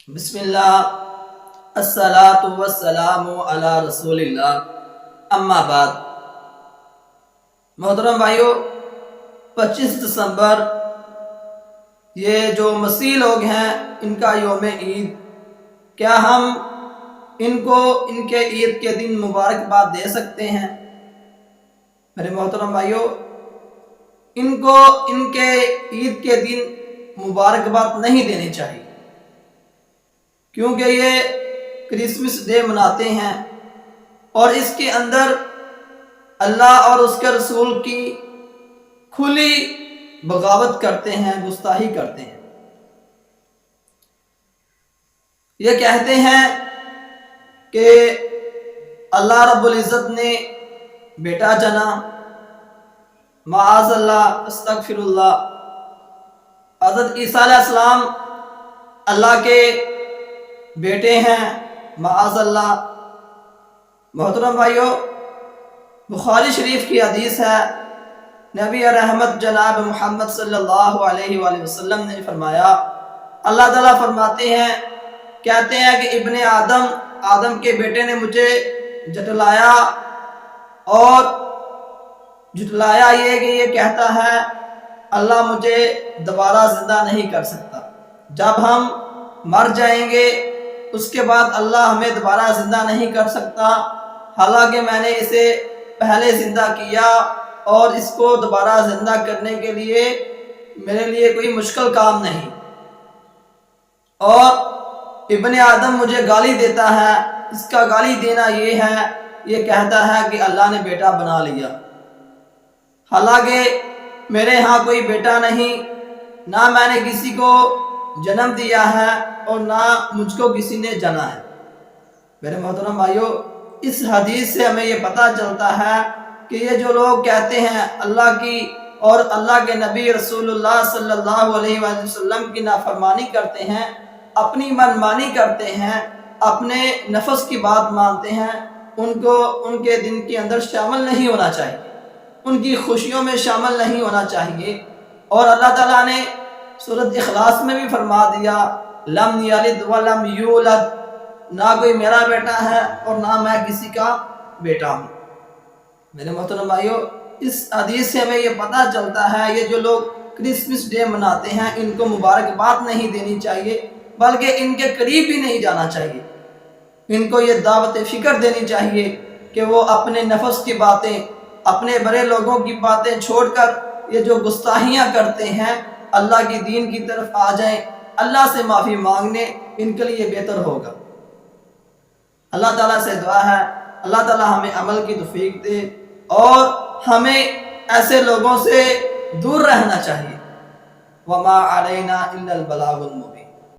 بسم اللہ الصلاۃ والسلام علی رسول اللہ اما بعد۔ محترم بھائیو، 25 دسمبر یہ جو مسیح لوگ ہیں ان کا یوم عید، کیا ہم ان کو ان کے عید کے دن مبارکباد دے سکتے ہیں؟ میرے محترم بھائیو، ان کو ان کے عید کے دن مبارکباد نہیں دینی چاہیے، کیونکہ یہ کرسمس ڈے مناتے ہیں اور اس کے اندر اللہ اور اس کے رسول کی کھلی بغاوت کرتے ہیں، گستاخی کرتے ہیں۔ یہ کہتے ہیں کہ اللہ رب العزت نے بیٹا جنا، معاذ اللہ، استغفر اللہ۔ حضرت عیسیٰ علیہ السلام اللہ کے بیٹے ہیں، معاذ اللہ۔ محترم بھائیو، بخاری شریف کی حدیث ہے، نبی رحمت جناب محمد صلی اللہ علیہ وآلہ وسلم نے فرمایا، اللہ تعالیٰ فرماتے ہیں، کہتے ہیں کہ ابن آدم کے بیٹے نے مجھے جھٹلایا، اور جھٹلایا یہ کہ یہ کہتا ہے اللہ مجھے دوبارہ زندہ نہیں کر سکتا، جب ہم مر جائیں گے اس کے بعد اللہ ہمیں دوبارہ زندہ نہیں کر سکتا، حالانکہ میں نے اسے پہلے زندہ کیا اور اس کو دوبارہ زندہ کرنے کے لیے میرے لیے کوئی مشکل کام نہیں۔ اور ابن آدم مجھے گالی دیتا ہے، اس کا گالی دینا یہ ہے، یہ کہتا ہے کہ اللہ نے بیٹا بنا لیا، حالانکہ میرے ہاں کوئی بیٹا نہیں، نہ میں نے کسی کو جنم دیا ہے اور نہ مجھ کو کسی نے جنا ہے۔ میرے محترم بھائیو، اس حدیث سے ہمیں یہ پتہ چلتا ہے کہ یہ جو لوگ کہتے ہیں اللہ کی اور اللہ کے نبی رسول اللہ صلی اللہ علیہ وآلہ وسلم کی نافرمانی کرتے ہیں، اپنی من مانی کرتے ہیں، اپنے نفس کی بات مانتے ہیں، ان کو ان کے دن کے اندر شامل نہیں ہونا چاہیے، ان کی خوشیوں میں شامل نہیں ہونا چاہیے۔ اور اللہ تعالیٰ نے سورۃ اخلاص میں بھی فرما دیا، لم یلد ولم یولد، نہ کوئی میرا بیٹا ہے اور نہ میں کسی کا بیٹا ہوں۔ میرے محترم بھائیو، اس حدیث سے ہمیں یہ پتہ چلتا ہے یہ جو لوگ کرسمس ڈے مناتے ہیں ان کو مبارکباد نہیں دینی چاہیے، بلکہ ان کے قریب بھی نہیں جانا چاہیے۔ ان کو یہ دعوت فکر دینی چاہیے کہ وہ اپنے نفس کی باتیں، اپنے بڑے لوگوں کی باتیں چھوڑ کر یہ جو گستاخیاں کرتے ہیں اللہ کی دین کی طرف آ جائیں، اللہ سے معافی مانگنے، ان کے لیے بہتر ہوگا۔ اللہ تعالیٰ سے دعا ہے اللہ تعالیٰ ہمیں عمل کی توفیق دے اور ہمیں ایسے لوگوں سے دور رہنا چاہیے۔ وما علینا الا البلاغ المبین۔